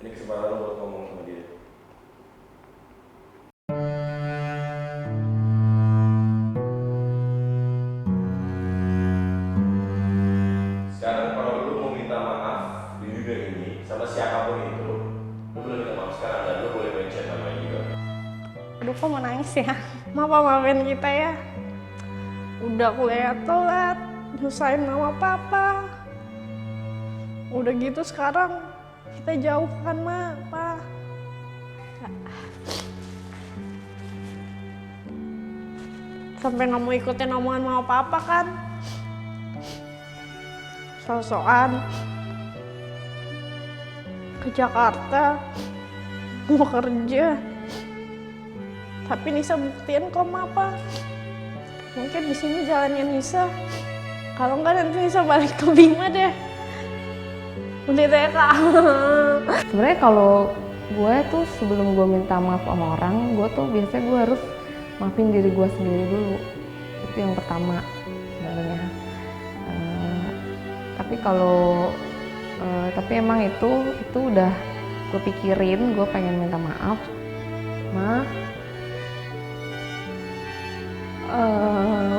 Ini kesempatan lo buat ngomong sama dia. Sekarang kalau lu mau minta maaf di dunia ini sama siapapun itu, lu boleh minta maaf sekarang dan lu boleh main chat sama dia juga. Aduh, kok mau nangis ya? Maafin kita ya. Udah kuliah telat, nyusahin mama papa. Udah gitu sekarang kita jauh kan, Ma, Pa. Sampai nggak mau ikutin omongan mama papa kan. So-soan ke Jakarta mau kerja. Tapi Nisa buktiin kok, Ma, Pa. Mungkin di sini jalannya Nisa. Kalau enggak nanti Nisa balik ke Bima deh. Udah TK. Sebenarnya kalau gue tuh sebelum gue minta maaf sama orang, gue tuh biasanya gue harus maafin diri gue sendiri dulu. Itu yang pertama sebenarnya. Tapi emang itu udah gue pikirin, gue pengen minta maaf.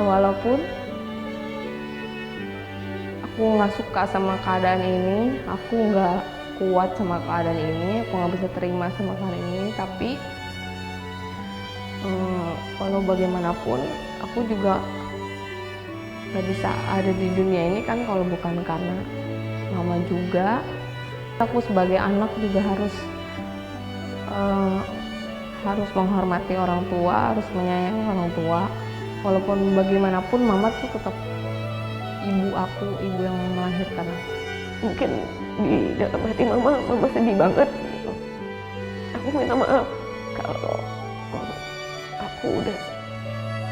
Walaupun aku nggak suka sama keadaan ini, aku nggak kuat sama keadaan ini, aku nggak bisa terima sama keadaan ini, tapi walau bagaimanapun aku juga nggak bisa ada di dunia ini kan kalau bukan karena mama juga. Aku sebagai anak juga harus menghormati orang tua, harus menyayangi orang tua. Walaupun bagaimanapun mama tuh tetap ibu aku, ibu yang melahirkan aku. Mungkin di dalam hati mama sedih banget. Aku minta maaf kalau aku udah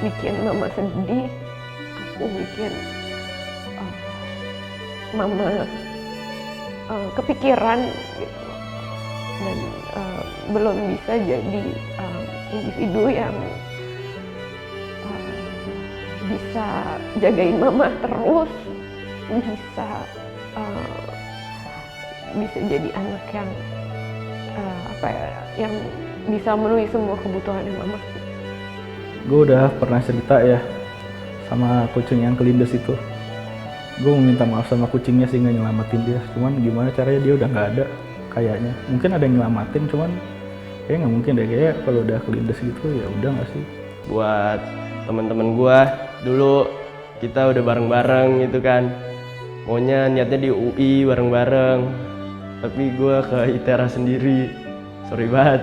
bikin mama sedih. Aku bikin mama kepikiran gitu. Dan belum bisa jadi individu yang bisa jagain mama terus, bisa jadi anak yang yang bisa memenuhi semua kebutuhan mama. Gue udah pernah cerita ya sama kucing yang kelindes itu. Gue mau minta maaf sama kucingnya sih nggak nyelamatin dia. Cuman gimana caranya, dia udah nggak ada kayaknya. Mungkin ada yang nyelamatin, cuman kayaknya nggak mungkin deh. Kayak kalau udah kelindes gitu ya udah nggak sih. Buat teman-teman gua, dulu kita udah bareng-bareng gitu kan. Maunya niatnya di UI bareng-bareng. Tapi gua ke ITERA sendiri. Sorry banget.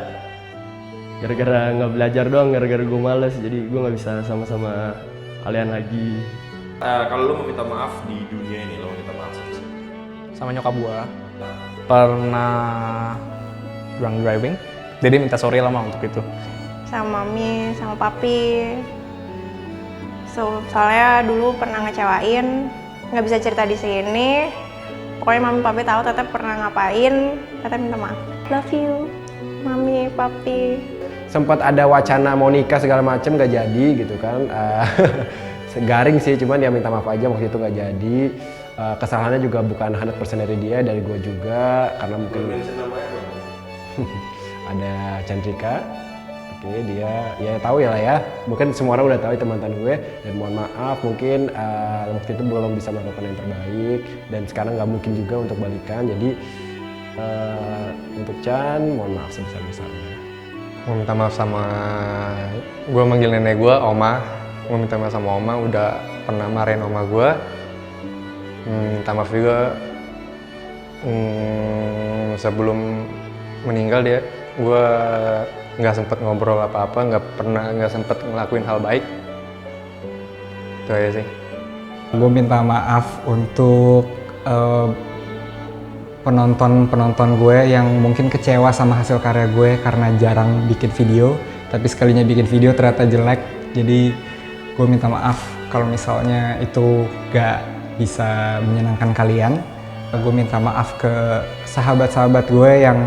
Gara-gara nggak belajar doang, gara-gara gua males, jadi gua nggak bisa sama-sama kalian lagi. Kalau lo mau minta maaf di dunia ini, lo mau minta maaf sama siapa? Sama nyokap gua pernah drunk driving, jadi minta sorry lama untuk itu. Sama Mami, sama Papi. Soalnya dulu pernah ngecewain, nggak bisa cerita di sini. Pokoknya Mami Papi tahu Teteh pernah ngapain, Teteh minta maaf. Love you, Mami, Papi. Sempat ada wacana mau nikah segala macem, gak jadi gitu kan. Garing sih, cuman ya minta maaf aja waktu itu gak jadi. Kesalahannya juga bukan 100% dari dia, dari gue juga, karena mungkin ada Chandrika. Oke, dia ya tahu ya lah ya, mungkin semua orang udah tahu itu mantan gue, dan mohon maaf mungkin waktu itu belum bisa melakukan yang terbaik, dan sekarang nggak mungkin juga untuk balikan. Jadi untuk Chan, mohon maaf sebesar-besarnya. Mau minta maaf sama, gue manggil nenek gue Oma. Mau minta maaf sama Oma, udah pernah marahin Oma gue. Minta maaf juga sebelum meninggal dia, gue nggak sempet ngobrol apa-apa, nggak sempet ngelakuin hal baik. Itu aja sih. Gue minta maaf untuk penonton gue yang mungkin kecewa sama hasil karya gue karena jarang bikin video, tapi sekalinya bikin video ternyata jelek. Jadi gue minta maaf kalau misalnya itu gak bisa menyenangkan kalian. Gue minta maaf ke sahabat-sahabat gue yang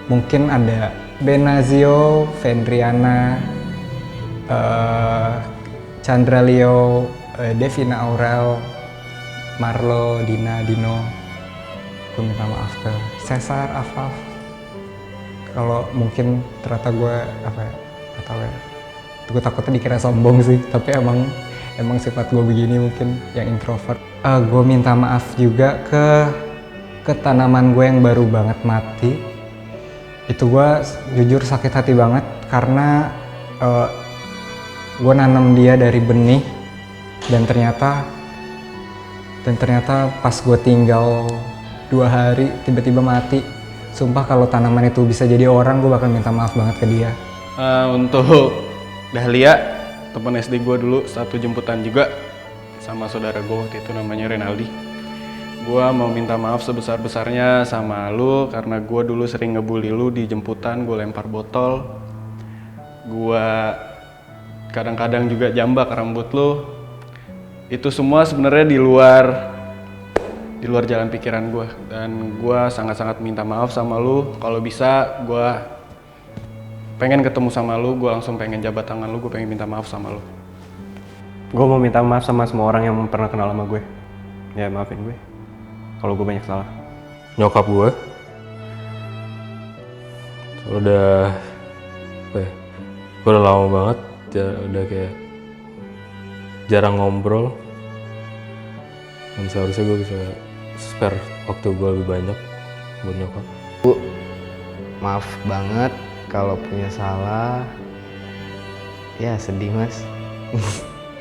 mungkin ada Benazio, Vendriana, Chandra Leo, Devina Aurel, Marlo, Dina, Dino. gue minta maaf ke Cesar, Afaf. Kalau mungkin ternyata gue apa ya, nggak tahu ya. Gue takutnya dikira sombong sih, tapi emang sifat gue begini mungkin yang introvert. Gue minta maaf juga ke tanaman gue yang baru banget mati. Itu gue jujur sakit hati banget karena gue nanam dia dari benih dan ternyata pas gue tinggal 2 hari tiba-tiba mati. Sumpah kalau tanaman itu bisa jadi orang, gue bakal minta maaf banget ke dia. Untuk Dahlia, teman SD gue dulu, satu jemputan juga sama saudara gue waktu itu namanya Renaldi. Gue mau minta maaf sebesar-besarnya sama lu karena gue dulu sering ngebully lu di jemputan, gue lempar botol. Gue kadang-kadang juga jambak rambut lu. Itu semua sebenarnya di luar jalan pikiran gue. Dan gue sangat-sangat minta maaf sama lu. Kalau bisa gue pengen ketemu sama lu, gue langsung pengen jabat tangan lu, gue pengen minta maaf sama lu. Gue mau minta maaf sama semua orang yang pernah kenal sama gue. Ya maafin gue kalau gue banyak salah. Nyokap gue udah gue udah lama banget udah kayak jarang ngobrol, dan seharusnya gue bisa spare waktu gue lebih banyak buat nyokap. Bu, maaf banget kalau punya salah. Ya sedih mas.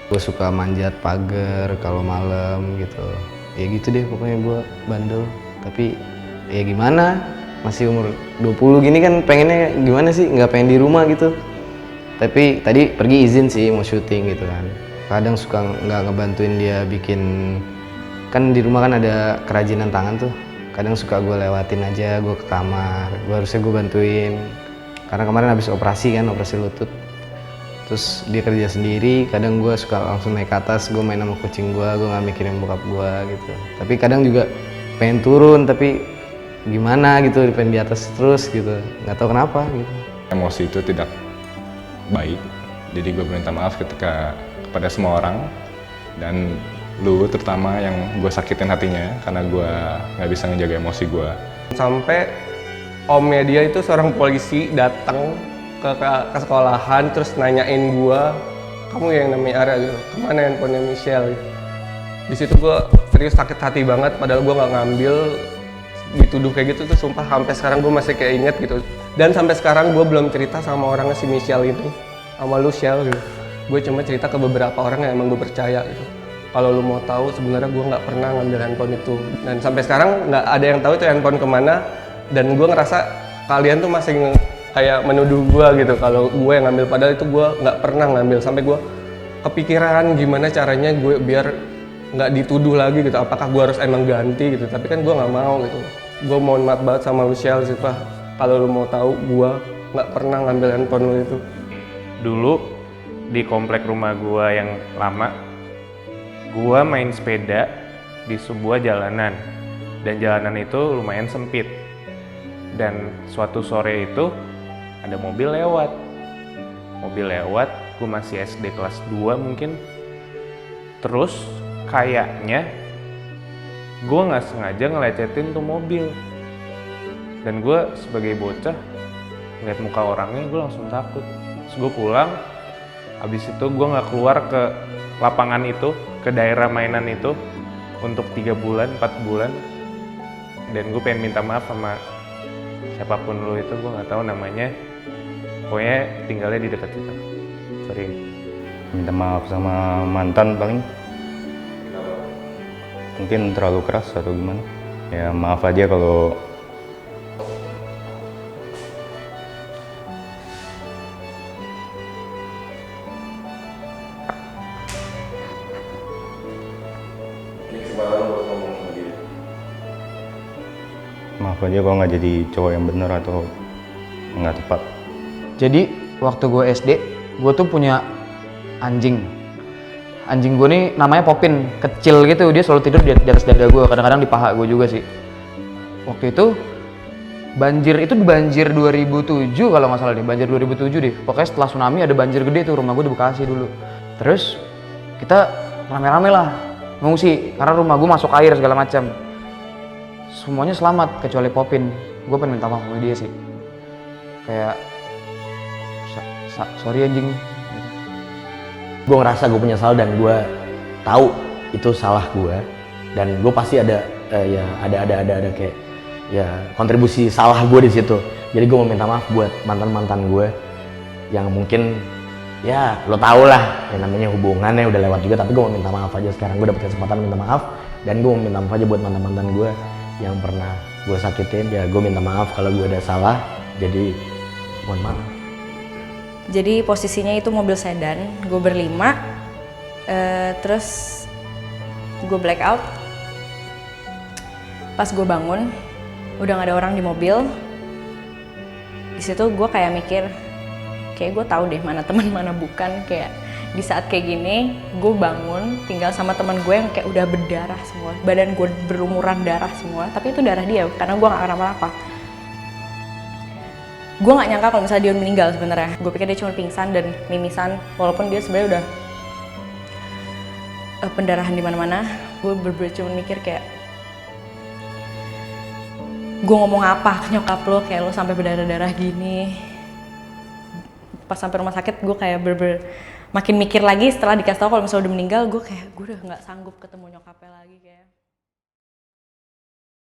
Gue suka manjat pagar kalau malam gitu. Ya gitu deh pokoknya gue bandel. Tapi ya gimana, masih umur 20 gini kan pengennya gimana sih, nggak pengen di rumah gitu. Tapi tadi pergi izin sih mau syuting gitu kan. Kadang suka nggak ngebantuin dia bikin, kan di rumah kan ada kerajinan tangan tuh. Kadang suka gue lewatin aja, gue ke kamar, harusnya gue bantuin. Karena kemarin habis operasi kan, operasi lutut. Terus dia kerja sendiri, kadang gue suka langsung naik ke atas, gue main sama kucing gue gak mikirin bokap gue gitu. Tapi kadang juga pengen turun, tapi gimana gitu, pengen di atas terus gitu, nggak tahu kenapa gitu. Emosi itu tidak baik, jadi gue minta maaf kepada semua orang, dan lu terutama yang gue sakitin hatinya karena gue nggak bisa ngejaga emosi gue. Sampai omnya dia itu seorang polisi datang ke sekolahan terus nanyain gua, kamu yang namanya Ara gitu, kemana handphonenya Michelle gitu. Di situ gua serius sakit hati banget, padahal gua nggak ngambil, dituduh kayak gitu tuh sumpah sampai sekarang gua masih kayak inget gitu. Dan sampai sekarang gua belum cerita sama orangnya si Michelle itu, sama lu Shell gitu. Gue cuma cerita ke beberapa orang yang emang gue percaya gitu. Kalau lu mau tahu sebenarnya gua nggak pernah ngambil handphone itu, dan sampai sekarang nggak ada yang tahu itu handphone kemana. Dan gue ngerasa kalian tuh masih kayak menuduh gue gitu kalau gue yang ngambil, padahal itu gue nggak pernah ngambil. Sampai gue kepikiran gimana caranya gue biar nggak dituduh lagi gitu, apakah gue harus emang ganti gitu, tapi kan gue nggak mau gitu. Gue mohon maaf banget sama lu Shell sih Pak, kalau lu mau tahu gue nggak pernah ngambil handphone lu itu. Dulu di komplek rumah gue yang lama, gue main sepeda di sebuah jalanan, dan jalanan itu lumayan sempit. Dan suatu sore itu ada mobil lewat, gue masih SD kelas 2 mungkin. Terus kayaknya gue nggak sengaja ngelecetin tuh mobil, dan gue sebagai bocah ngeliat muka orangnya gue langsung takut. Terus gue pulang, habis itu gue nggak keluar ke lapangan itu, ke daerah mainan itu untuk 3 bulan, 4 bulan. Dan gue pengen minta maaf sama siapapun lu itu, gue nggak tahu namanya, pokoknya tinggalnya di dekat situ. Sorry. Minta maaf sama mantan paling. Mungkin terlalu keras atau gimana. Ya maaf aja kalau maaf aja kalau nggak jadi cowok yang bener atau nggak tepat. Jadi waktu gue SD, gue tuh punya anjing. Anjing gue nih namanya Popin, kecil gitu, dia selalu tidur di atas dada gue, kadang-kadang di paha gue juga sih. Waktu itu banjir 2007 kalau nggak salah deh, banjir 2007 deh. Pokoknya setelah tsunami ada banjir gede tuh, rumah gue di Bekasi dulu. Terus kita rame-rame lah ngungsi karena rumah gue masuk air segala macam. semuanya selamat kecuali Popin. Gue pengen minta maaf sama dia sih. Kayak sorry anjing. Gue ngerasa gue punya salah dan gue tahu itu salah gue, dan gue pasti ada ada kayak ya kontribusi salah gue di situ. Jadi gue mau minta maaf buat mantan gue yang mungkin ya lo tau lah yang namanya hubungannya udah lewat juga, tapi gue mau minta maaf aja. Sekarang gue dapet kesempatan minta maaf, dan gue mau minta maaf aja buat mantan gue yang pernah gue sakitin. Ya gue minta maaf kalau gue ada salah, jadi mohon maaf. Jadi posisinya itu mobil sedan, gue berlima, terus gue blackout. Pas gue bangun, udah gak ada orang di mobil. Di situ gue kayak mikir, kayak gue tahu deh mana teman mana bukan. Kayak di saat kayak gini, gue bangun tinggal sama teman gue yang kayak udah berdarah semua, badan gue berlumuran darah semua. Tapi itu darah dia, karena gue gak kenapa-napa. Gue gak nyangka kalau misalnya dia meninggal sebenarnya. Gue pikir dia cuma pingsan dan mimisan, walaupun dia sebenarnya udah pendarahan di mana-mana. Gue bener-bener cuma mikir kayak, gue ngomong apa ke nyokap lo, kayak lo sampai berdarah-darah gini. Pas sampai rumah sakit gue kayak bener-bener makin mikir lagi setelah dikasih tau kalau misalnya udah meninggal. Gue kayak gue udah nggak sanggup ketemu nyokapnya lagi kayak.